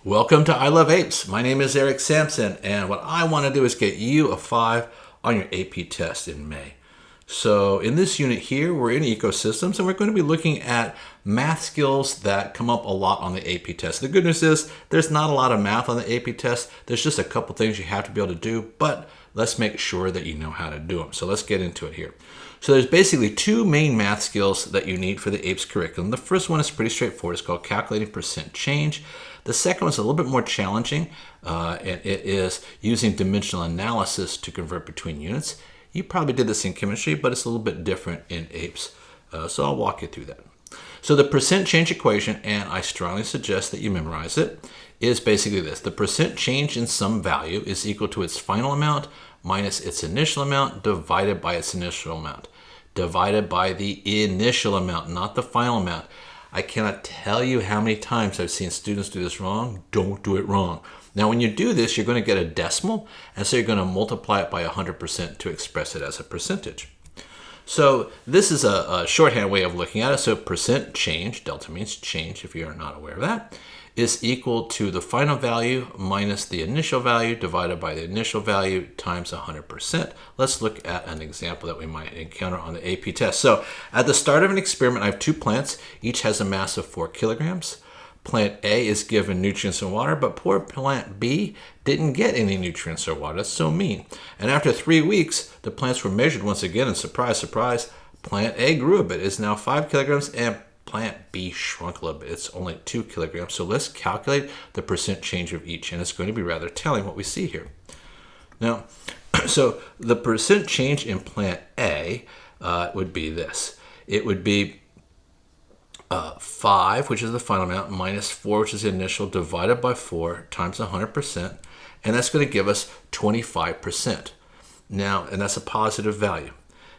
Welcome to I Love Apes. My name is Eric Sampson, and what I want to do is get you a 5 on your AP test in May. So in this unit here, we're in ecosystems, and we're going to be looking at math skills that come up a lot on the AP test. The good news is there's not a lot of math on the AP test. There's just a couple things you have to be able to do, but let's make sure that you know how to do them. So let's get into it here. So there's basically two main math skills that you need for the APES curriculum. The first one is pretty straightforward. It's called calculating percent change. The second one's a little bit more challenging, and it is using dimensional analysis to convert between units. You probably did this in chemistry, but it's a little bit different in APES. So I'll walk you through that. So the percent change equation, and I strongly suggest that you memorize it, is basically this. The percent change in some value is equal to its final amount minus its initial amount divided by its initial amount. Divided by the initial amount, not the final amount. I cannot tell you how many times I've seen students do this wrong. Don't do it wrong. Now, when you do this, you're going to get a decimal, and so you're going to multiply it by 100% to express it as a percentage. So this is a shorthand way of looking at it. So percent change, delta means change if you are not aware of that, is equal to the final value minus the initial value divided by the initial value times 100%. Let's look at an example that we might encounter on the AP test. So at the start of an experiment, I have two plants. Each has a mass of 4 kilograms. Plant A is given nutrients and water, but poor plant B didn't get any nutrients or water. That's so mean. And after 3 weeks, the plants were measured once again, and surprise, surprise, plant A grew a bit. It's now 5 kilograms, and plant B shrunk a little bit. It's only 2 kilograms. So let's calculate the percent change of each, and it's going to be rather telling what we see here. Now, so the percent change in plant A would be this. It would be 5, which is the final amount, minus 4, which is the initial, divided by 4 times 100%, and that's going to give us 25%. Now, and that's a positive value.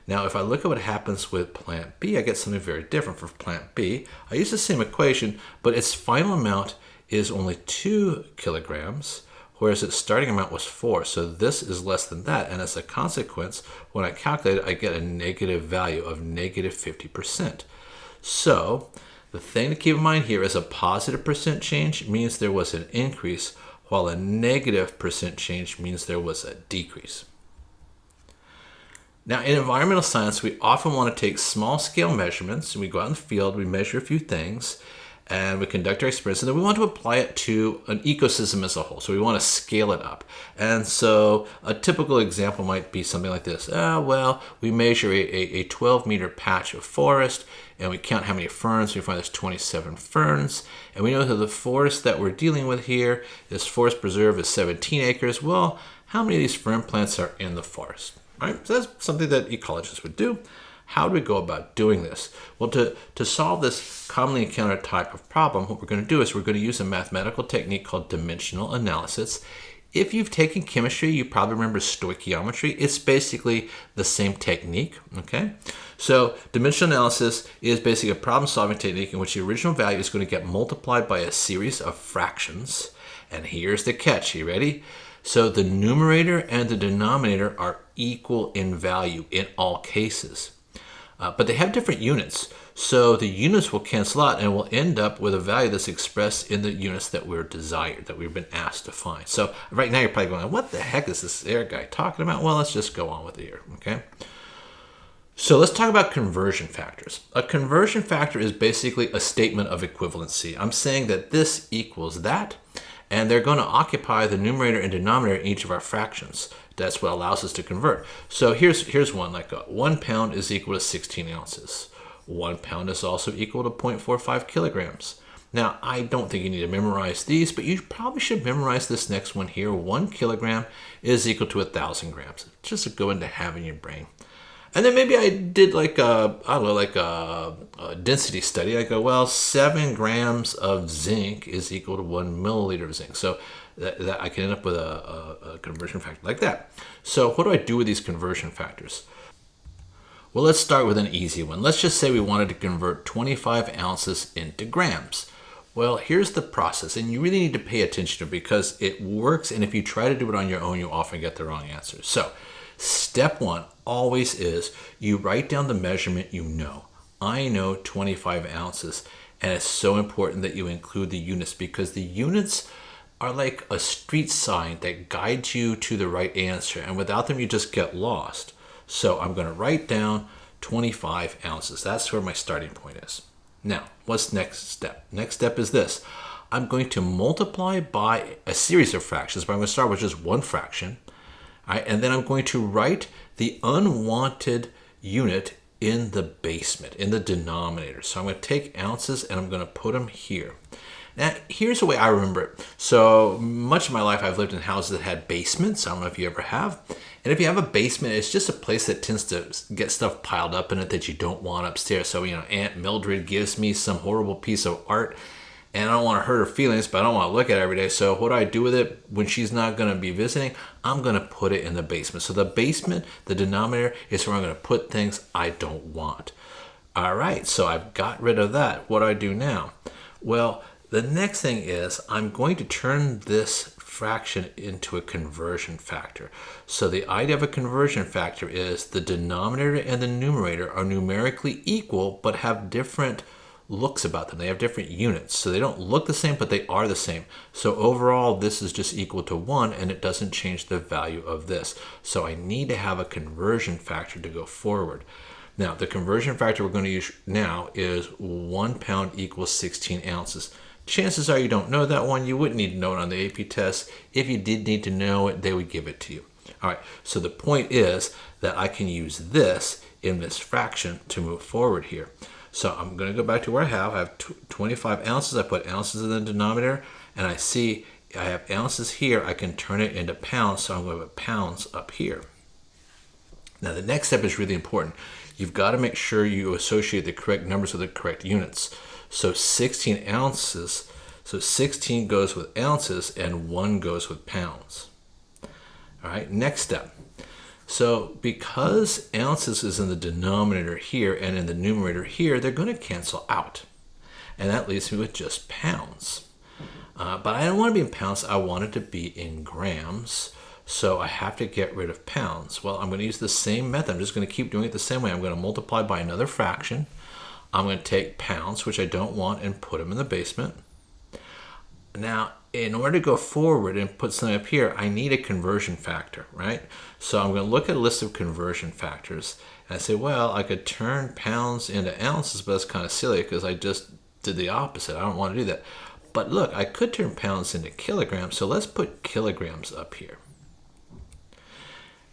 Now, if I look at what happens with plant B, I get something very different for plant B. I use the same equation, but its final amount is only 2 kilograms, whereas its starting amount was 4. So this is less than that, and as a consequence, when I calculate it, I get a negative value of negative 50%. So the thing to keep in mind here is a positive percent change means there was an increase, while a negative percent change means there was a decrease. Now, in environmental science, we often want to take small scale measurements, and we go out in the field, we measure a few things, and we conduct our experiments, and then we want to apply it to an ecosystem as a whole. So we want to scale it up. And so a typical example might be something like this. Well, we measure a 12-meter patch of forest, and we count how many ferns. We find there's 27 ferns. And we know that the forest that we're dealing with here, this forest preserve, is 17 acres. Well, how many of these fern plants are in the forest? Right? So that's something that ecologists would do. How do we go about doing this? Well, to solve this commonly encountered type of problem, what we're going to do is we're going to use a mathematical technique called dimensional analysis. If you've taken chemistry, you probably remember stoichiometry. It's basically the same technique, okay? So dimensional analysis is basically a problem-solving technique in which the original value is going to get multiplied by a series of fractions. And here's the catch. You ready? So the numerator and the denominator are equal in value in all cases. But they have different units. So the units will cancel out, and we'll end up with a value that's expressed in the units that we're desired, that we've been asked to find. So right now you're probably going, what the heck is this air guy talking about? Well, let's just go on with it here, okay? So let's talk about conversion factors. A conversion factor is basically a statement of equivalency. I'm saying that this equals that, and they're going to occupy the numerator and denominator in each of our fractions. That's what allows us to convert. So here's one, like 1 pound is equal to 16 ounces. 1 pound is also equal to 0.45 kilograms. Now, I don't think you need to memorize these, but you probably should memorize this next one here. 1 kilogram is equal to 1,000 grams. Just a good one to have in your brain. And then maybe I did like a density study. I go, well, 7 grams of zinc is equal to 1 milliliter of zinc. So that I can end up with a conversion factor like that. So what do I do with these conversion factors? Well, let's start with an easy one. Let's just say we wanted to convert 25 ounces into grams. Well, here's the process, and you really need to pay attention to it because it works, and if you try to do it on your own, you often get the wrong answer. So step 1 always is you write down the measurement you know. I know 25 ounces, and it's so important that you include the units because the units are like a street sign that guides you to the right answer, and without them you just get lost. So I'm going to write down 25 ounces. That's where my starting point is. Now, what's next step? Next step is this. I'm going to multiply by a series of fractions, but I'm going to start with just one fraction. All right, and then I'm going to write the unwanted unit in the basement, in the denominator. So I'm going to take ounces and I'm going to put them here. Now, here's the way I remember it. So much of my life I've lived in houses that had basements. I don't know if you ever have. And if you have a basement, it's just a place that tends to get stuff piled up in it that you don't want upstairs. So, Aunt Mildred gives me some horrible piece of art and I don't want to hurt her feelings, but I don't want to look at it every day. So what do I do with it when she's not going to be visiting? I'm going to put it in the basement. So the basement, the denominator, is where I'm going to put things I don't want. All right, so I've got rid of that. What do I do now? Well, the next thing is I'm going to turn this fraction into a conversion factor. So the idea of a conversion factor is the denominator and the numerator are numerically equal but have different looks about them. They have different units. So they don't look the same, but they are the same. So overall, this is just equal to 1, and it doesn't change the value of this. So I need to have a conversion factor to go forward. Now, the conversion factor we're going to use now is 1 pound equals 16 ounces. Chances are you don't know that one. You wouldn't need to know it on the AP test. If you did need to know it, they would give it to you. All right, so the point is that I can use this in this fraction to move forward here. So I'm going to go back to where I have 25 ounces. I put ounces in the denominator, and I see I have ounces here. I can turn it into pounds, so I'm going to put pounds up here. Now the next step is really important. You've got to make sure you associate the correct numbers with the correct units. So 16 ounces, so 16 goes with ounces and 1 goes with pounds. All right, next step. So because ounces is in the denominator here and in the numerator here, they're going to cancel out. And that leaves me with just pounds. But I don't want to be in pounds. I want it to be in grams. So I have to get rid of pounds. Well, I'm going to use the same method. I'm just going to keep doing it the same way. I'm going to multiply by another fraction. I'm going to take pounds, which I don't want, and put them in the basement. Now, in order to go forward and put something up here, I need a conversion factor, right? So I'm going to look at a list of conversion factors. And I say, well, I could turn pounds into ounces, but that's kind of silly because I just did the opposite. I don't want to do that. But look, I could turn pounds into kilograms, so let's put kilograms up here.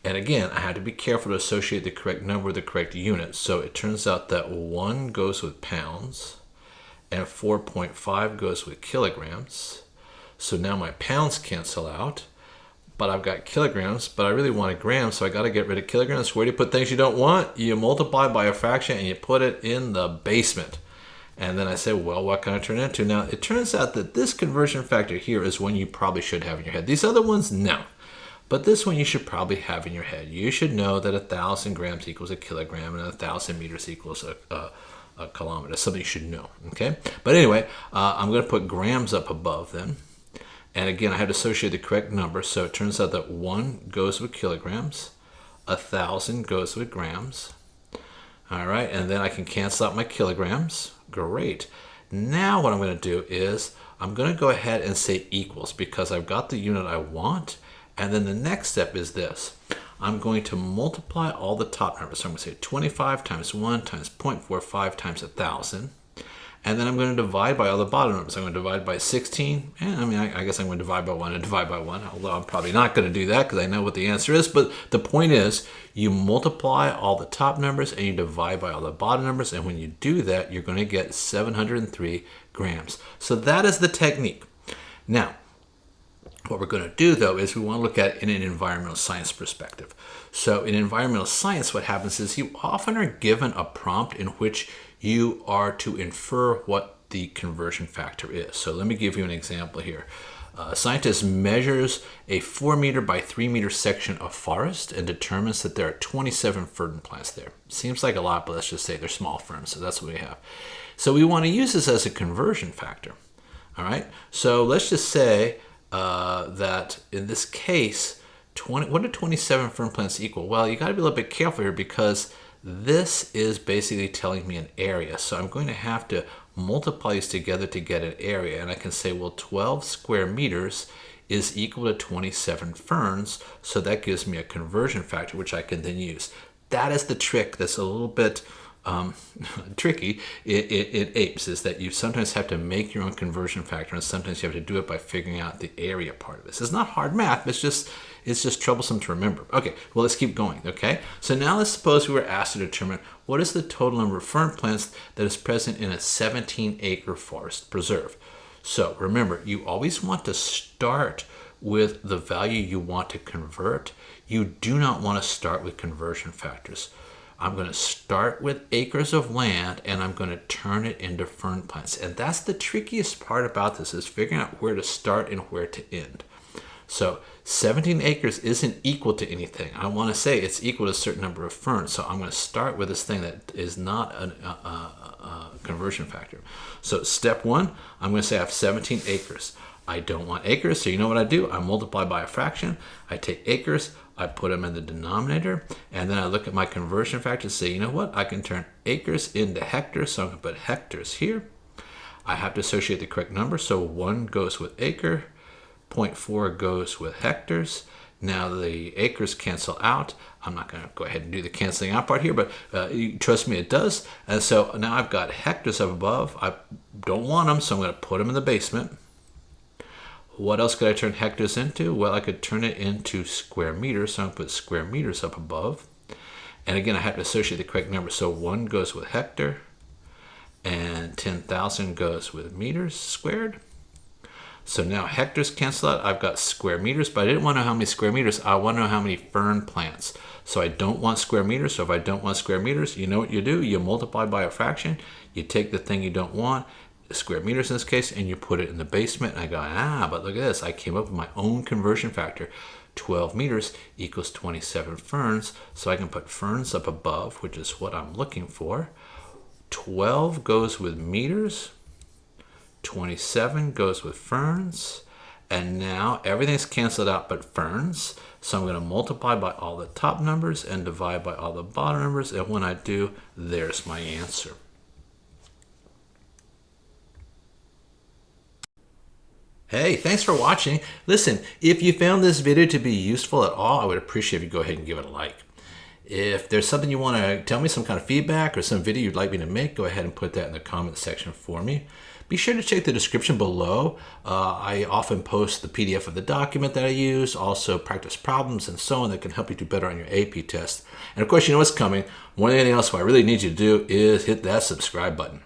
And again, I had to be careful to associate the correct number with the correct unit. So it turns out that 1 goes with pounds and 4.5 goes with kilograms. So now my pounds cancel out, but I've got kilograms, but I really want a gram, so I got to get rid of kilograms. Where do you put things you don't want? You multiply by a fraction and you put it in the basement. And then I say, well, what can I turn it into? Now, it turns out that this conversion factor here is one you probably should have in your head. These other ones, no. But this one you should probably have in your head. You should know that 1,000 grams equals a kilogram and 1,000 meters equals a kilometer. Something you should know, okay? But anyway, I'm going to put grams up above then. And again, I had to associate the correct number. So it turns out that 1 goes with kilograms, 1,000 goes with grams. All right, and then I can cancel out my kilograms. Great. Now what I'm going to do is I'm going to go ahead and say equals because I've got the unit I want. And then the next step is this. I'm going to multiply all the top numbers. So I'm going to say 25 times 1 times 0.45 times 1,000. And then I'm going to divide by all the bottom numbers. I'm going to divide by 16. And I guess I'm going to divide by 1 and divide by 1. Although I'm probably not going to do that because I know what the answer is. But the point is you multiply all the top numbers and you divide by all the bottom numbers. And when you do that, you're going to get 703 grams. So that is the technique. Now, what we're going to do, though, is we want to look at it in an environmental science perspective. So in environmental science, what happens is you often are given a prompt in which you are to infer what the conversion factor is. So let me give you an example here. A scientist measures a 4 meter by 3 meter section of forest and determines that there are 27 fern plants there. Seems like a lot, but let's just say they're small ferns, so that's what we have. So we want to use this as a conversion factor. All right, so let's just say that in this case, what do 27 fern plants equal? Well, you got to be a little bit careful here because this is basically telling me an area. So I'm going to have to multiply these together to get an area. And I can say, well, 12 square meters is equal to 27 ferns. So that gives me a conversion factor, which I can then use. That is the trick that's a little bit tricky in APES, is that you sometimes have to make your own conversion factor, and sometimes you have to do it by figuring out the area part of this. It's not hard math, it's just troublesome to remember. Okay, well, let's keep going. Okay, so now let's suppose we were asked to determine what is the total number of fern plants that is present in a 17-acre forest preserve. So remember, you always want to start with the value you want to convert. You do not want to start with conversion factors. I'm going to start with acres of land and I'm going to turn it into fern plants. And that's the trickiest part about this, is figuring out where to start and where to end. So 17 acres isn't equal to anything. I want to say it's equal to a certain number of ferns. So I'm going to start with this thing that is not a conversion factor. So step one, I'm going to say I have 17 acres. I don't want acres, so you know what I do? I multiply by a fraction. I take acres, I put them in the denominator, and then I look at my conversion factor and say, you know what? I can turn acres into hectares, so I'm going to put hectares here. I have to associate the correct number, so 1 goes with acre, 0.4 goes with hectares. Now the acres cancel out. I'm not going to go ahead and do the canceling out part here, but trust me, it does. And so now I've got hectares up above. I don't want them, so I'm going to put them in the basement. What else could I turn hectares into? Well, I could turn it into square meters, so I'm going to put square meters up above. And again, I have to associate the correct number. So 1 goes with hectare, and 10,000 goes with meters squared. So now hectares cancel out. I've got square meters, but I didn't want to know how many square meters. I want to know how many fern plants. So I don't want square meters. So if I don't want square meters, you know what you do? You multiply by a fraction. You take the thing you don't want, square meters in this case, and you put it in the basement. And I go, but look at this. I came up with my own conversion factor. 12 meters equals 27 ferns. So I can put ferns up above, which is what I'm looking for. 12 goes with meters. 27 goes with ferns. And now everything's canceled out but ferns. So I'm going to multiply by all the top numbers and divide by all the bottom numbers. And when I do, there's my answer. Hey, thanks for watching. Listen, if you found this video to be useful at all, I would appreciate if you go ahead and give it a like. If there's something you want to tell me, some kind of feedback or some video you'd like me to make, go ahead and put that in the comment section for me. Be sure to check the description below. I often post the PDF of the document that I use, also practice problems and so on that can help you do better on your AP test. And of course, you know what's coming. More than anything else, what I really need you to do is hit that subscribe button.